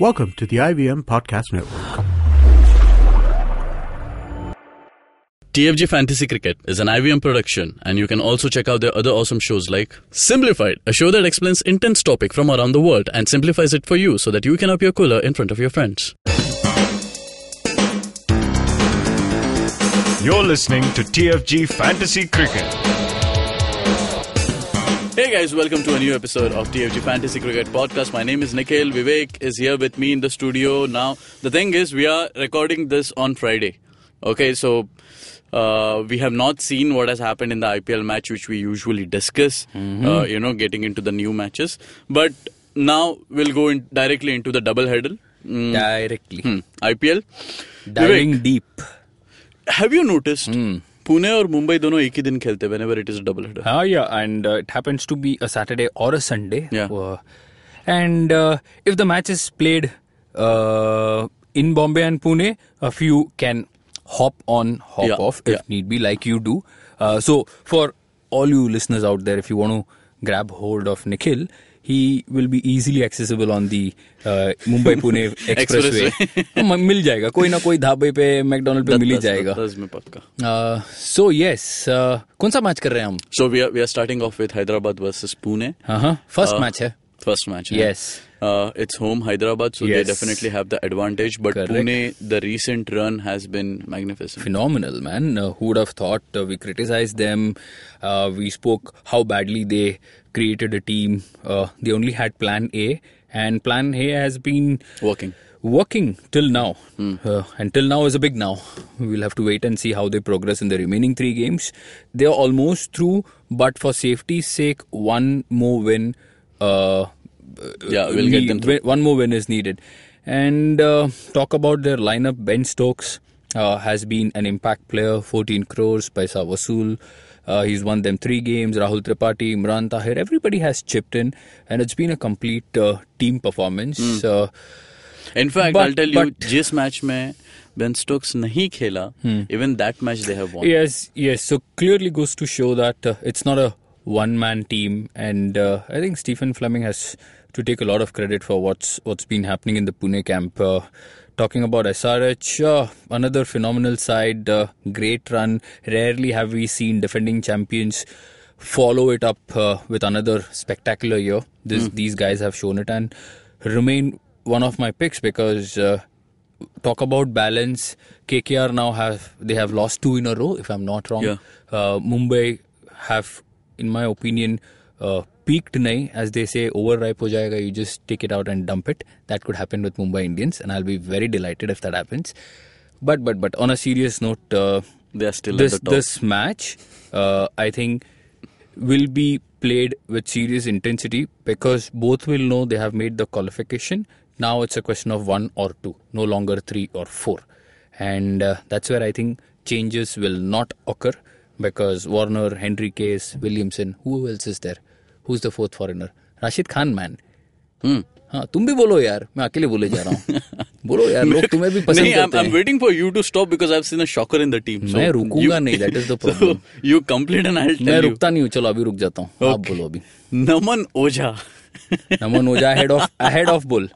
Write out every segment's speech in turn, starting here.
Welcome to the IVM Podcast Network. TFG Fantasy Cricket is an IVM production, and you can also check out their other awesome shows like Simplified, a show that explains intense topic from around the world and simplifies it for you so that you can appear cooler in front of your friends. You're listening to TFG Fantasy Cricket. Hey guys, welcome to a new episode of TFG Fantasy Cricket Podcast. My name is Nikhil. Vivek is here with me in the studio. Now, the thing is, we are recording this on Friday. Okay, so we have not seen what has happened in the IPL match, which we usually discuss, getting into the new matches. But now we'll go directly into the double header. Directly. IPL. Diving Vivek, deep. have you noticed Pune और मुंबई दोनों एक ही दिन खेलते whenever it is a double header? Yeah, and it happens to be a Saturday or a Sunday. Yeah. And if the match is played in Bombay and Pune, a few can hop on, hop off if need be, like you do. So for all you listeners out there, if you want to grab hold of Nikhil, he will be easily accessible on the Mumbai-Pune expressway. मिल जाएगा कोई ना कोई ढाबे पे McDonald पे मिल ही जाएगा. 10 में पक्का. So yes, कौन सा मैच कर रहे हैं हम? So we are starting off with Hyderabad versus Pune. First match है. First match. Yes. It's home Hyderabad, so they definitely have the advantage. But Correct. Pune, the recent run has been magnificent. Phenomenal, man. Who would have thought? We criticized them. We spoke how badly they created a team. They only had Plan A, and Plan A has been working till now. And till now is a big now. We'll have to wait and see how they progress in the remaining 3 games. They are almost through, but for safety's sake, one more win. We'll get them through. One more win is needed. And talk about their lineup. Ben Stokes has been an impact player, 14 crores, Paisa Vasool. He's won them 3 games. Rahul Tripathi, Imran Tahir, everybody has chipped in, and it's been a complete team performance. In fact, I'll tell you, जिस match में Ben Stokes नहीं खेला, even that match they have won. Yes. So clearly goes to show that it's not a one-man team, and I think Stephen Fleming has to take a lot of credit for what's been happening in the Pune camp. Talking about SRH, another phenomenal side, great run. Rarely have we seen defending champions follow it up with another spectacular year. These guys have shown it and remain one of my picks because talk about balance. KKR now have lost 2 in a row, if I'm not wrong. Mumbai have, in my opinion, peaked nahi, as they say, overripe ho jayega, you just take it out and dump it. That could happen with Mumbai Indians, and I'll be very delighted if that happens. But on a serious note, they are still at the top. This match, I think, will be played with serious intensity because both will know they have made the qualification. Now it's a question of 1 or 2, no longer 3 or 4. And that's where I think changes will not occur. Because Warner, Henry Case, Williamson, who else is there? Who's the 4th foreigner? Rashid Khan, man. हाँ, तुम भी बोलो यार, मैं अकेले बोले जा रहा हूँ. बोलो यार, लोग तुम्हें भी पसंद करते हैं. I'm waiting for you to stop because I've seen a shocker in the team. मैं रुकूंगा नहीं, that is the problem. So you complete and I'll tell you. मैं रुकता नहीं हूँ, चलो अभी रुक जाता हूँ. आप बोलो अभी. Naman Oja. Naman Ojha ahead of bull.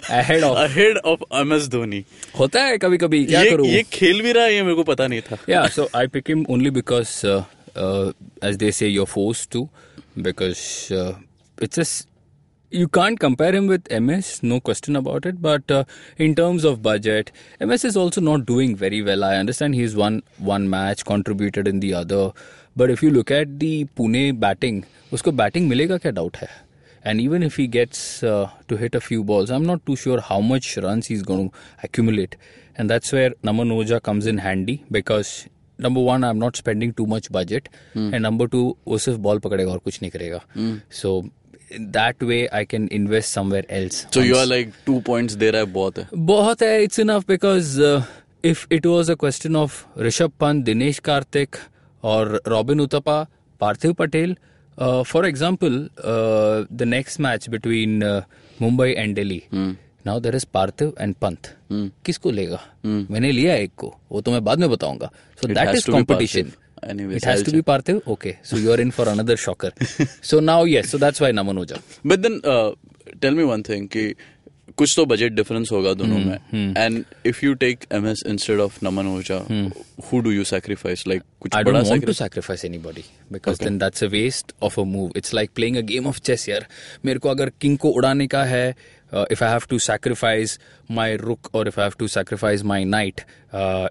Ahead of MS Dhoni. होता है कभी कभी, क्या करूँ? ये खेल भी रहा है, ये मेरे को पता नहीं था. Yeah, so I pick him only because, as they say, you're forced to. Because it's just, you can't compare him with MS, no question about it. But in terms of budget, MS is also not doing very well. I understand he's won one match, contributed in the other. But if you look at the Pune batting, उसको batting मिलेगा क्या doubt है. And even if he gets to hit a few balls, I'm not too sure how much runs he's going to accumulate. And that's where Naman Oja comes in handy because number 1, I'm not spending too much budget. And number 2, वो सिर्फ ball पकड़ेगा और कुछ नहीं करेगा. So that way I can invest somewhere else. So you are like 2 points there है बहुत है. It's enough because if it was a question of Rishabh Pant, Dinesh Karthik or Robin Uthappa, Parthiv Patel, for example, the next match between Mumbai and Delhi. Now there is Parthiv and Pant. किसको लेगा? मैंने लिया एक को, वो तो मैं बाद में बताऊंगा. So that is competition. Anyways, it has to be Parthiv? Okay. So you're in for another shocker. So now, yes. So that's why Naman Oja. But then, tell me one thing. कि कुछ तो budget difference होगा दोनों में. And if you take MS instead of Naman Ojha, who do you sacrifice? Like कुछ I बड़ा don't want to sacrifice? sacrifice anybody because then that's a waste of a move. It's like playing a game of chess यार. मेरे को अगर king को उड़ाने का है, if I have to sacrifice my rook or if I have to sacrifice my knight,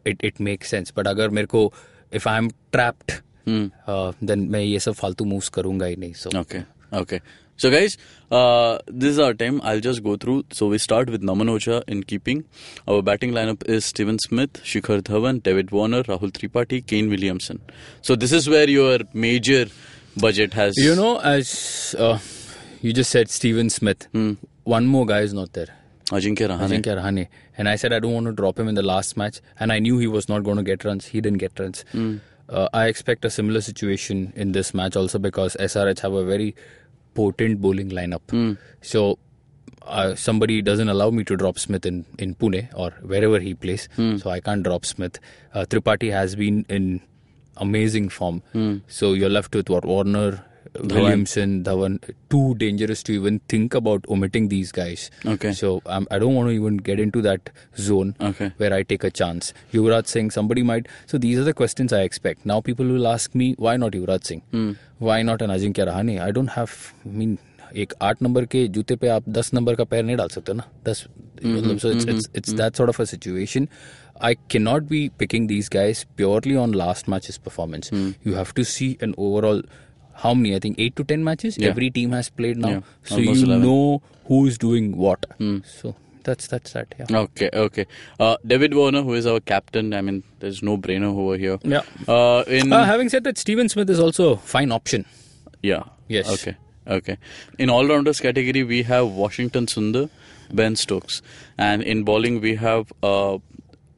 it makes sense. But अगर मेरे को if I'm trapped, then मैं ये सब फालतू moves करूँगा ही नहीं. So Okay. So guys, this is our time. I'll just go through. So we start with Naman Ocha in keeping. Our batting lineup is Steven Smith, Shikhar Dhawan, David Warner, Rahul Tripathi, Kane Williamson. So this is where your major budget has... You know, as you just said, Steven Smith, one more guy is not there. Ajinkya Rahane. And I said I don't want to drop him in the last match. And I knew he was not going to get runs. He didn't get runs. I expect a similar situation in this match also because SRH have a very potent bowling lineup. So somebody doesn't allow me to drop Smith in Pune or wherever he plays. So I can't drop Smith. Tripathi has been in amazing form. So you're left with Warner, Williamson, Dhawan. Too dangerous to even think about omitting these guys. Okay. So I don't want to even get into that zone where I take a chance. Yuvraj Singh, somebody might... So these are the questions I expect. Now people will ask me, why not Yuvraj Singh? Why not an Ajinkya Rahane? I don't have... I mean, एक 8 number के जूते पे आप 10 number का पैर नहीं डाल सकते ना. 10 so it's that sort of a situation. I cannot be picking these guys purely on last match's performance. You have to see an overall... How many? I think 8 to 10 matches. Yeah. Every team has played now, so almost you 11. know who is doing what. So that's that. Yeah. Okay. David Warner, who is our captain. I mean, there's no brainer over here. Yeah. Having said that, Steven Smith is also a fine option. Yeah. Yes. Okay. In all-rounders category, we have Washington Sundar, Ben Stokes, and in bowling we have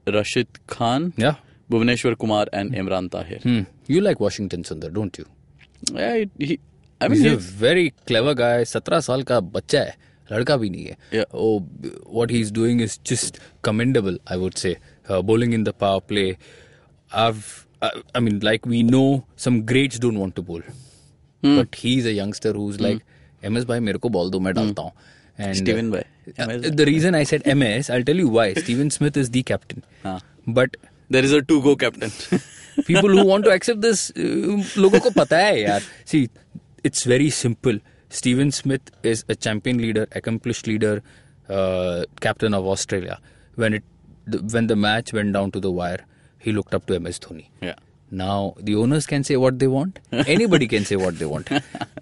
Rashid Khan, Yeah. Bhuvneshwar Kumar, and Imran Tahir. You like Washington Sundar, don't you? Yeah, He's a very clever guy. 17 साल का बच्चा है, लड़का भी नहीं है. Yeah. Oh, what he's doing is just commendable, I would say. Bowling in the power play. I mean, like we know some greats don't want to bowl. But he's a youngster who's like, MS bhai, मेरे को ball दो, मैं डालता हूँ. And Steven bhai. The reason I said MS, I'll tell you why. Steven Smith is the captain. But there is a to-go captain. people who want to accept this, लोगों को पता है यार. See, it's very simple. Steven Smith is a champion leader, accomplished leader, captain of Australia. When the match went down to the wire, he looked up to MS Dhoni. Yeah. Now, the owners can say what they want. Anybody can say what they want.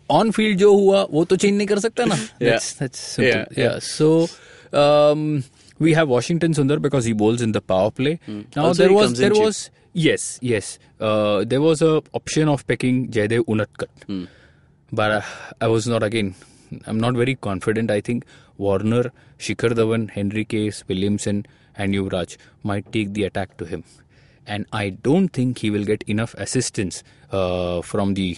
On field जो हुआ, वो तो change नहीं कर सकता ना. That's simple. Yeah. So, we have Washington Sundar because he bowls in the power play. Now, Also there he was comes in cheap. Yes. There was a option of picking Jaydev Unadkat. But I'm not very confident. I think Warner, Shikhar Dhawan, Henry Case, Williamson and Yuvraj might take the attack to him. And I don't think he will get enough assistance from the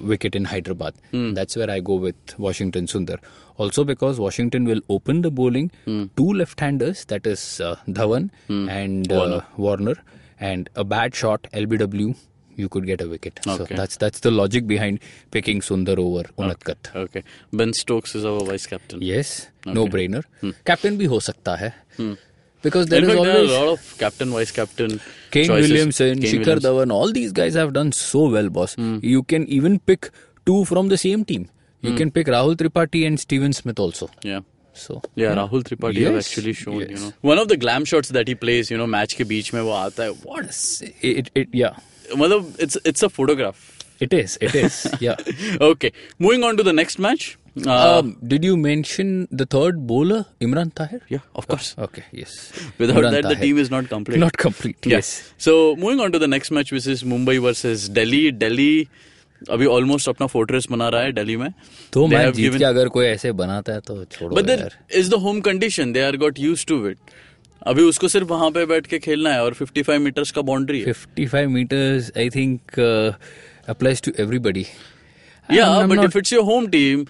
wicket in Hyderabad. That's where I go with Washington Sundar. Also because Washington will open the bowling, 2 left-handers, that is Dhawan and Warner. And a bad shot, LBW, you could get a wicket. Okay. So that's the logic behind picking Sundar over Unadkat. Okay. Ben Stokes is our vice captain. Yes, no brainer. Captain bhi ho sakta hai. Because there In is fact, there always are a lot of captain, vice captain Kane choices. Williamson, Kane Shikhar Dhawan, all these guys have done so well, boss. You can even pick 2 from the same team. You can pick Rahul Tripathi and Steven Smith also. Yeah. So Rahul Tripathi have actually shown, you know. One of the glam shots that he plays, you know, match ke beech mein wo aata hai. What? Yeah. Matlab, it's a photograph. It is. Yeah. Okay. Moving on to the next match. Did you mention the third bowler, Imran Tahir? Yeah, of course. Okay, yes. Without Imran that, the Tahir. team is not complete. Not complete, yes. So, moving on to the next match, which is Mumbai versus Delhi. Delhi अभी almost अपना fortress बना रहा है दिल्ली में. तो match जीत के अगर कोई ऐसे बनाता है तो छोड़ो. But then is the home condition. They are got used to it. अभी उसको सिर्फ वहां पे बैठ के खेलना है और 55 meters का बाउंड्री है. 55 meters, I think, applies to everybody. Yeah, but if it's your home team,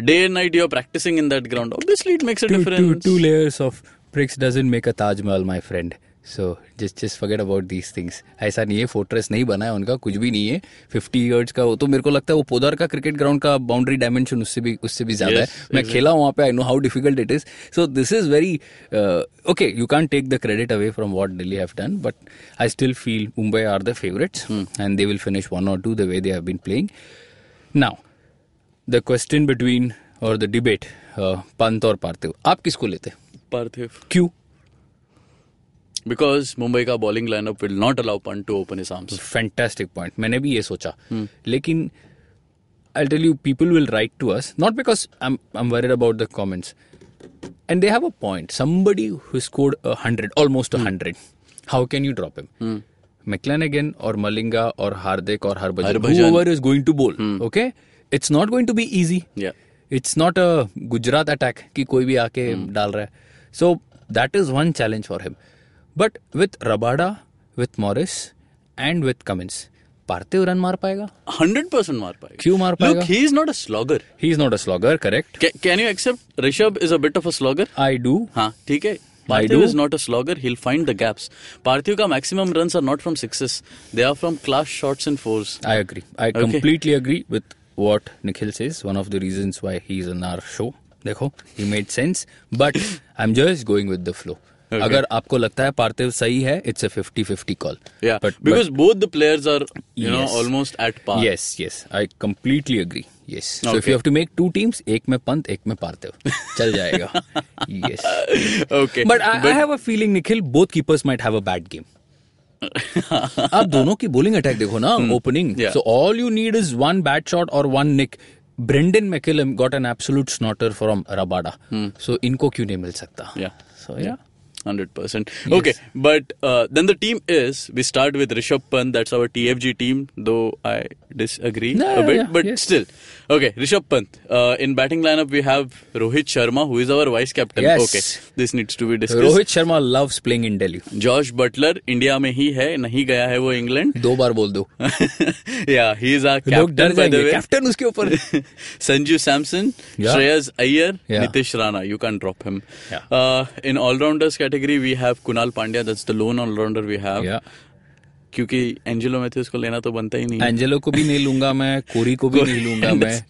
day and night you're practicing in that ground. Obviously, it makes a difference. Two layers of bricks doesn't make a Taj Mahal, my friend. So just forget about these things. ऐसा नहीं है, fortress नहीं बना है उनका, कुछ भी नहीं है. 50 yards का वो तो मेरे को लगता है वो पोदार का क्रिकेट ग्राउंड का बाउंड्री डायमेंशन उससे भी ज्यादा है. मैं खेला हूँ वहाँ पे, I know how difficult it is. So this is very okay, you can't take the credit away from what Delhi have done, but I still feel Mumbai are the favorites and they will finish 1 or 2 the way they have been playing. Now, the question between or the debate, Pant और पार्थिव, आप किसको लेते? Parthiv. क्यों? Because Mumbai का bowling lineup will not allow Pant to open his arms. Fantastic point. मैंने भी ये सोचा. लेकिन I'll tell you, people will write to us, not because I'm worried about the comments. And they have a point. Somebody who scored 100, almost 100. How can you drop him? McClanagan or Malinga or Hardik or Harbhajan, whoever is going to bowl. Okay? It's not going to be easy. Yeah. It's not a Gujarat attack कि कोई भी आके डाल रहा है. So that is one challenge for him. But with Rabada, with Morris and with Cummins, Parthiv run मार पाएगा? 100% मार पाएगा. क्यों मार पाएगा? Look, he is not a slogger. He is not a slogger, correct? Can you accept Rishabh is a bit of a slogger? I do. हाँ, ठीक है. Parthiv is not a slogger. He'll find the gaps. Parthiv का maximum runs are not from sixes. They are from class shots and fours. I agree. I completely agree with what Nikhil says. One of the reasons why he's on our show. देखो, he made sense. But I'm just going with the flow. Okay. अगर आपको लगता है पार्थिव सही है, it's a 50-50 call. Yeah, because both the players are, you know, almost at par. Yes, I completely agree. Yes. So if you have to make 2 teams, एक में पंत, एक में पार्थिव, चल जाएगा. Yes. Okay. But I have a feeling, Nikhil, both keepers might have a bad game. आप दोनों की bowling attack देखो ना, opening. Yeah. So all you need is one bad shot or one nick. Brendan McCullum got an absolute snorter from Rabada. So इनको क्यों नहीं मिल सकता? Yeah. So yeah. 100%. Okay, but then the team is, we start with Rishabh Pant, that's our TFG team, though I disagree a bit, but still. Okay, Rishabh Pant. In batting lineup, we have Rohit Sharma, who is our vice captain. Yes. Okay, this needs to be discussed. Rohit Sharma loves playing in Delhi. Josh Butler, India में ही है, नहीं गया है वो England. 2 बार बोल दो. Yeah, he is our captain, by the way. Captain उसके ऊपर. Sanju Samson, Shreyas Iyer, Nitish Rana. You can't drop him. Yeah. In all-rounders category, we have Kunal Pandya. That's the lone all-rounder we have. Yeah. क्योंकि Angelo Mathews को लेना तो बनता ही नहीं. Angelo को भी नहीं लूंगा मैं, कोरी को भी नहीं लूंगा मैं.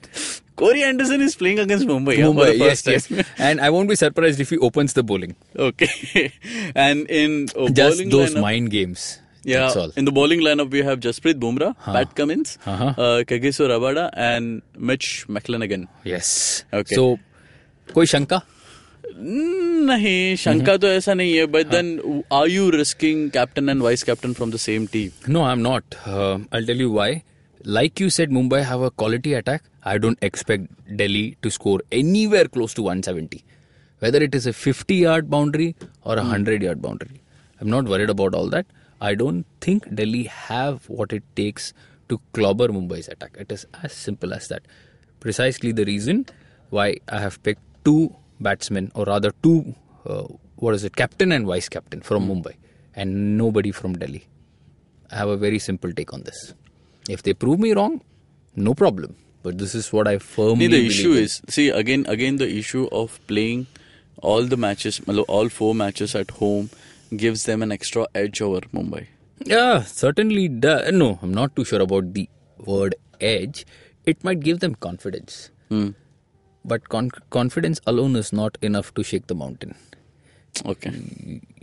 Corey Anderson is playing against Mumbai. Yes. And I won't be surprised if he opens the bowling. Okay. And in just bowling those lineup, mind games. Yeah. That's all. In the bowling lineup, we have Jasprit Bumrah, Pat Cummins, Kagiso Rabada, and Mitch McClanagan. Yes. Okay. So, कोई शंका? नहीं, शंका तो ऐसा नहीं है. But then, are you risking captain and vice captain from the same team? No, I'm not. I'll tell you why. Like you said, Mumbai have a quality attack. I don't expect Delhi to score anywhere close to 170. Whether it is a 50-yard boundary or a 100-yard boundary. I'm not worried about all that. I don't think Delhi have what it takes to clobber Mumbai's attack. It is as simple as that. Precisely the reason why I have picked 2 batsmen, or rather 2, captain and vice captain from Mumbai, and nobody from Delhi. I have a very simple take on this. If they prove me wrong, no problem. But this is what I firmly believe. The issue is, see, again the issue of playing all the matches, all 4 matches at home gives them an extra edge over Mumbai. Yeah, certainly. No, I'm not too sure about the word edge. It might give them confidence. But confidence alone is not enough to shake the mountain. Okay.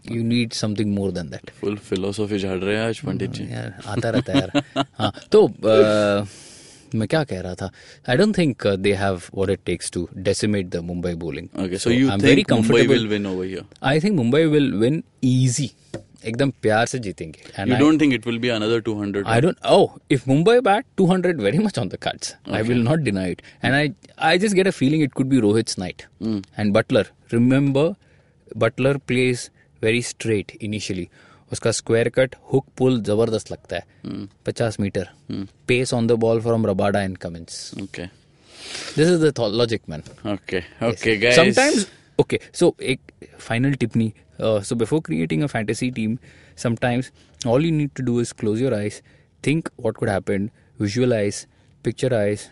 You need something more than that. Full philosophy झाड़ रहे हैं आज पंडित जी. यार आता रहता है यार. हाँ तो मैं क्या कह रहा था? I don't think they have what it takes to decimate the Mumbai bowling. Okay, so you I'm think Mumbai will win over here? I think Mumbai will win easy. एकदम प्यार से जीतेंगे. And you don't think it will be another 200? I don't. Oh, if Mumbai bat 200, very much on the cards. Okay. I will not deny it. And I just get a feeling it could be Rohit's night. And Butler. Remember, Butler plays very straight initially. उसका square cut hook pull जबरदस्त लगता है. 50 meter. Pace on the ball from Rabada and Cummins. Okay. This is the logic, man. Okay, yes. Guys. Sometimes, okay, so एक final tipney. So before creating a fantasy team, sometimes all you need to do is close your eyes, think what could happen, visualize, pictureize,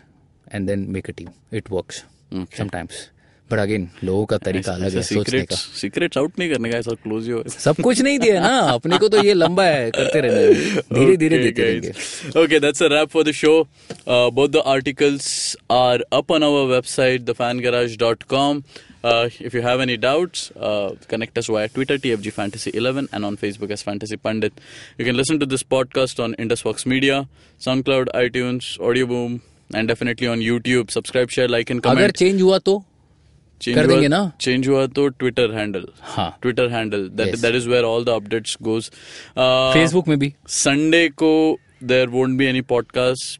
and then make a team. It works. Okay. Sometimes. But again लोगों का तरीका अलग है सोचने का. Secrets out नहीं करने का, ऐसा क्लोज ही हो. सब कुछ नहीं दिया ना अपने को, तो ये लंबा है, करते रहना, धीरे धीरे देते रहेंगे. Okay, that's a wrap for the show. Both the articles are up on our website, thefangarage.com. If you have any doubts, connect us via Twitter, TFG Fantasy 11, and on Facebook as Fantasy Pundit. You can listen to this podcast on IndusVox Media, SoundCloud, iTunes, Audio Boom, and definitely on YouTube. Subscribe, share, like, and comment. अगर change हुआ तो कर देंगे ना. Change हुआ तो Twitter handle. हाँ, Twitter handle, that is where all the updates goes. Facebook में भी संडे को there won't be any podcast.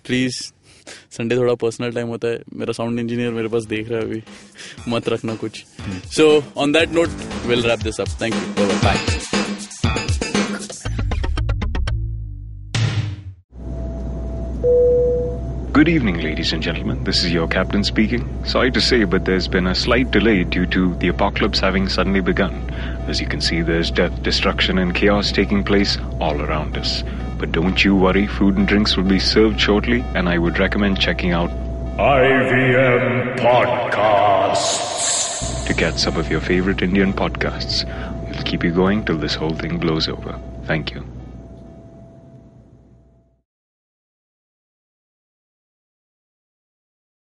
Please, Sunday थोड़ा पर्सनल टाइम होता है. मेरा साउंड इंजीनियर मेरे पास देख रहा है अभी, मत रखना कुछ. So on that note will wrap this up. Thank you, bye. Good evening, ladies and gentlemen. This is your captain speaking. Sorry to say, but there's been a slight delay due to the apocalypse having suddenly begun. As you can see, there's death, destruction, and chaos taking place all around us. But don't you worry, food and drinks will be served shortly, and I would recommend checking out IVM Podcasts to get some of your favorite Indian podcasts. We'll keep you going till this whole thing blows over. Thank you.